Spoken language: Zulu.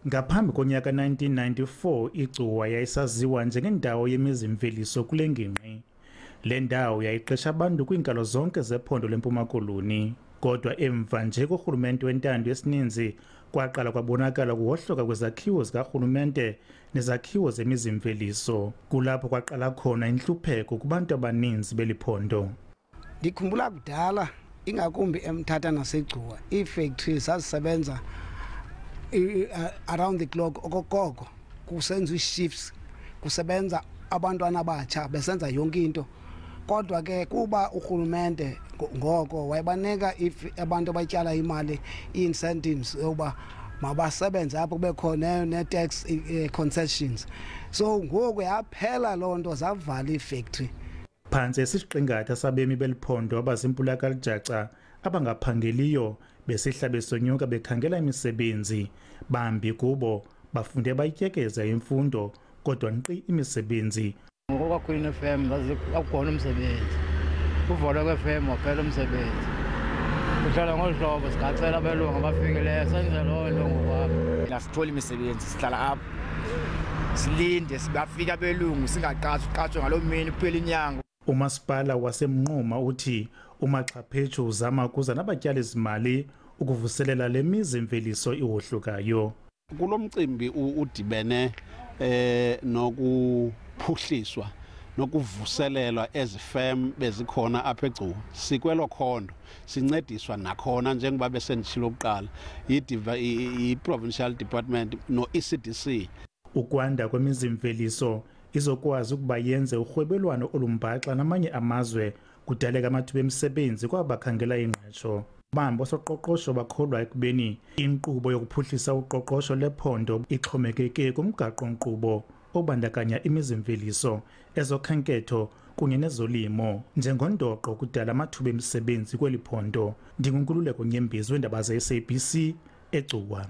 Ngaphambi konyaka 1994 iGcuwa yayisaziwa njengendawo yemizi-mveliso kule ngingqi. Le ndawo yayiqesha abantu kwiinkalo zonke zephondo leMpuma Koloni. Kodwa emva nje kurhulumente wentando yesininzi kwaqala kwabonakala ukuhohloka kwezakhiwo zikarhulumente nezakhiwo zemizi-mveliso. Kulapho kwaqala khona intlupheko kubantu abaninzi beliphondo. Ndikhumbula kudala ingakumbi eMthatha naseGcuwa ii-factories zazisebenza around the clock okokoko, kusenza shifts, kusebenza abantwana abatsha besenza yonke into. Kodwa ke kuba urhulumente ngoko wayebanika abantu abatyala imali i-incentives yokuba mabasebenze apho kube khona ne-tax concessions, so ngoku yaphela loo nto, zavala ii-factory. Phantse isiqingatha sabemi beliphondo abazimpulakajaca abangaphangeliyo besihla besonyuka bekhangela imisebenzi. Bambi kubo bafunde bayityekeza imfundo kodwa nkqi imisebenzi. Ngoku kwakhulina FM akukhona umsebenzi, uvolo kwe-FM waphela umsebenzi. Kuhlala ngolu hlobo sigacela abelungu abafikileyo senze loo nto ngokwabo. Sithole imisebenzi, sihlala apha silinde sibafika abelungu singaqashwa ngaloo mini kuphela inyanga. Umasipala waseMnquma uthi umaxhaphethu uzama ukuza nabatyali zimali ukuvuselela le mizi-mveliso iwohlukayo. Kulo mcimbi udibene nokuphuhliswa nokuvuselelwa ezifem bezikhona apha eGcuwa. Sikwelo khondo sincediswa nakhona njengoba besenditshilo kuqala i-Provincial Department no-ECDC. Ukwanda kwemizi-mveliso izokwazi ukuba yenze urhwebelwano olumbaxa namanye amazwe, kudaleka amathuba emisebenzi kwabakhangela ingqesho. Bambi osoqoqosho bakholwa ekubeni inkqubo yokuphuhlisa uqoqosho lephondo ixhomekeke kumgaqo-nkqubo obandakanya imizi-mveliso, ezokhenketho kunye nezolimo njengondoqo kudala amathuba emisebenzi kweli phondo. Ndingunkululeko Nyembizi weendaba ze-SABC eGcuwa.